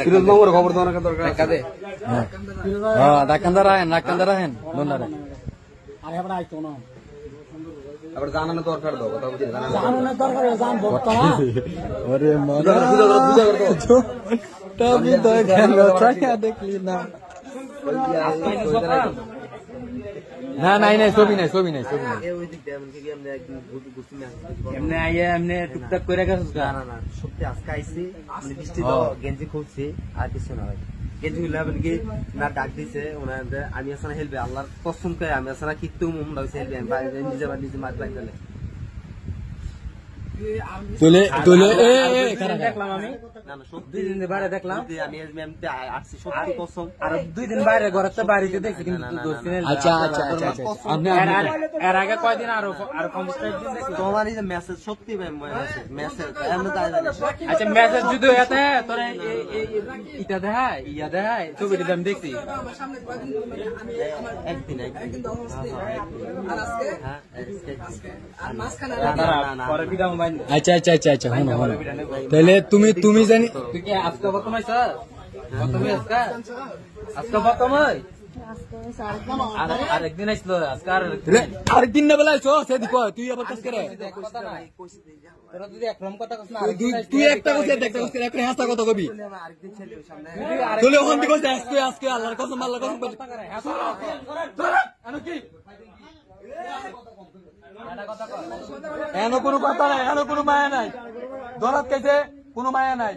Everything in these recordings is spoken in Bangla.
ফিরোজ মামুর খবর দেওয়ার দরকার আছে। ডাক্তার রাখেন দোনারে আরে আবার আইতো না আবার জানানো দরকার দাও কথা বুঝি জানানোর দরকার জান বক্তা না ওরে মনে তবে তো কেন তাকিয়া দেখলি না না নাই নাই ছবি নাই এমনি আইয়া এমনি টুকটাক করে গেছিস না না সত্যি আজকে আইছি বৃষ্টি তো গেঞ্জি খুলছি আর কিছু না ভাই গেঞ্জি খুললে হবে কি না ডাক দিছে ওনাদের আমি আসলে হেলবে আল্লাহর কসম করে আমি আসলে কিত্তু মুমরা হইছে হেলবে আমি নিজে মার পাই গেলে দেখলাম আমি না না সত্যি 2 দিন বাইরে দেখলাম আমি এমনি আসছি সত্যি কসম আর 2 দিন বাইরে ঘরেতে বাড়িতে দেখছি কিন্তু আচ্ছা আপনি এর আগে কয়দিন আরো 50 দিন দেখলাম তোমার এই যে মেসেজ সত্যি ভাই মেসেজ এমন তাই জানি আচ্ছা মেসেজ যদি এতে তোরে ইটা দেখায় ছবিটা আমি দেখছি একদিন আর আজকে হ্যাঁ আর মাসখানা পরে বিদাম আচ্ছা হনো তাহলে তুমি জানি তুই কি আজকে প্রথম আইছ আজকে প্রথম আর একদিন আইছিল আজকে আরেকদিন না বেলা আইছো সে দিকো তুই আবার কাজ করে তোরা যদি একরকম কথা কস না তুই একটা কইছিস একটা কইছিস একটা হাসা কথা কবি আরেকদিন ছেলে সামনে তুই ওখান থেকে আজকে আল্লাহর কসম কি এনো কোনো কথা নাই এনো কোনো মায়া নাই ধরাত কেছে কোনো মায়া নাই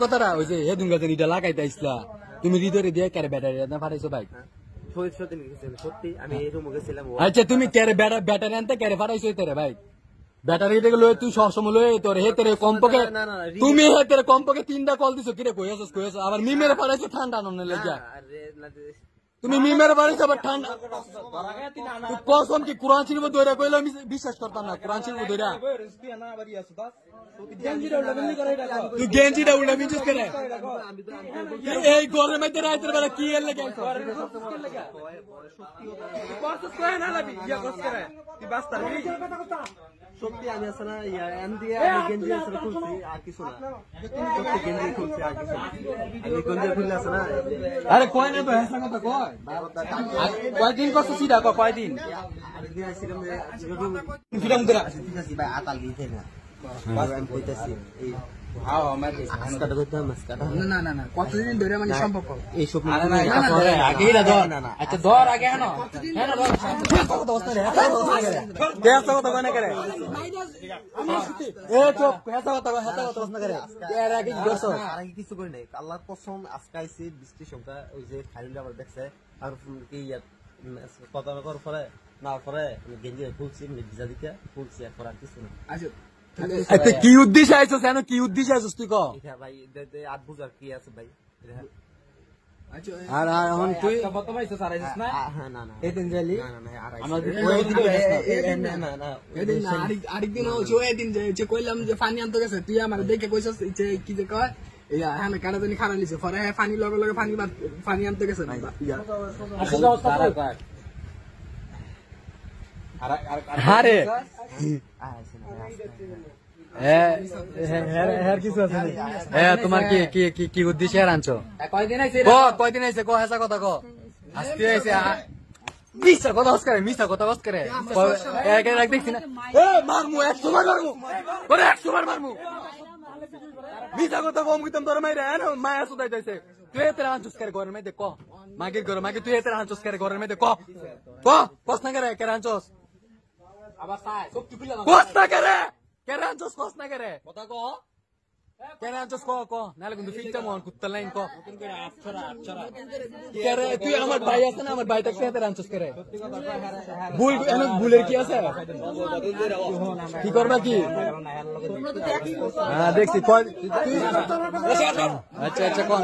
কথাটা ওই যে হে দুঙ্গা ইটা লাগাইতে আইসলা তুমি হৃদয় দিয়ে ক্যারে ব্যাটারি না ফাটাইছো ভাই সত্যি আমি এই রুমে গেছিলাম আচ্ছা তুমি ক্যারে ব্যাটারি আনতে ক্যারে ফাটাইছো তেরে ভাই ব্যাটারি থেকে লয়ে তুই সবসময় লয়ে তোর হেতেরে কমপকে তুমি হেতেরে কমপকে 3টা কল দিছো কিরে কইছস আবার মিমের ফাটাইছো ঠান্ডা ননে লাগিয়া তুমি মিমের বাড়িতে আবার ঠান্ডা কসম কি কোরআন শরীফ দইরা কইলে আমি বিশ্বাস করতাম না কোরআন শরীফ দইরা তুই গেঞ্জিটা উল্টা মিছিস করে এই গরমের মধ্যে রাতের বেলা কি এর লাগে সত্যি আমি আসলে গেঞ্জি আসলে খুলছি আর কিছু না সত্যি গেঞ্জি খুলছি আর কিছু আমি গেঞ্জি খুললে আছে না আরে কয় না তো হেসা কথা কয় কয়দিন কষ্ট সিধা কয়দিন আরেকদিন আসছিলাম যে ফিরাম করা ভাই আতাল দিতে না আমি কইতাছি এই কতদিন ধরে মানে সম্পর্ক এইসব আগেই না ধর আচ্ছা ধর আগে হেন কিছু করি নাই আল্লাহর কসম আজকে আইছি বৃষ্টির সংখ্যা ওই যে খাইলে আবার দেখছে আর কথা করার পরে না পরে গেঞ্জি খুলছি ভিজা দিতে খুলছি এরপর আর কিছু না কি উদ্দেশ্যে আইছো কেন কি উদ্দেশ্যে আইছো তুই কো ভাই 8 বুঝার কি আছে ভাই আর এখন তুই প্রথম আইছো স্যার আইছিস না না এদিন যাইলি আরেকদিন এদিন যে কইলাম যে পানি আনতে গেছে তুই আমার দেখে কইছস যে কি যে কয় হ্যাঁ কাটা জানি খারাপ লিছে পরে পানি লগে লগে পানি আনতে গেছে না আরে তোমার কি উদ্দেশ্যে আনছো কয়দিন আইছে হেসা কথা কো আজকে আইছে মিছা কথা হস করে দেখছি না মারমু 100 বার মারমু মিছা কথা কম কইতাম তোর মাইরা মায়া সুদাইতেছে তুই এতে আনছস করে ঘরের মধ্যে ক মাগির ঘরে মাগি তুই এতে আনছস করে ঘরের মধ্যে ক কস না করে কেন আনছস আবার সাই সব কি কইলা কস না করে কেন আনছস কস না করে কথা ক কেন আনছস ক নালে কিন্তু ফিটটা মন কুত্তা লাইন ক নতুন করে আছরা করে তুই আমার ভাই আছে না আমার ভাই তাকে এতে আনছস করে ভুলের কি আছে কি করবা কি হ্যাঁ দেখছি আচ্ছা কোন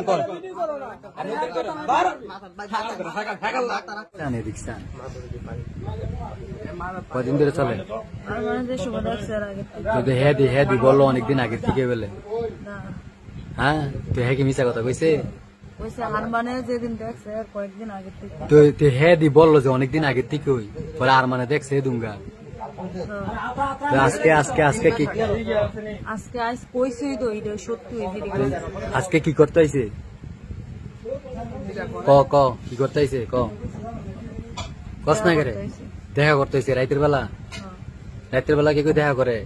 কদিন ধরে চলে হ্যাঁ দি বললো অনেকদিন আগের থেকে বলে হ্যাঁ তুই হ্যাঁ কি মিশা কথা কইছে ওইসে হারমানে যেদিন দেখছে আর কয়েকদিন আগে থেকে তো হ্যাঁ দি বললো যে অনেকদিন আগে থেকে ওই পরে আর মানে দেখছে দুঙ্গা তো আজকে আজকে আজকে কি আজকে আজ কইছই তো এটা সত্যি এদিকে আজকে কি করতে হয়েছে ক ক কি করতে হয়েছে ক কস না করে দেখা করতে হয়েছে রাতের বেলা রাতের বেলা কি করে দেখা করে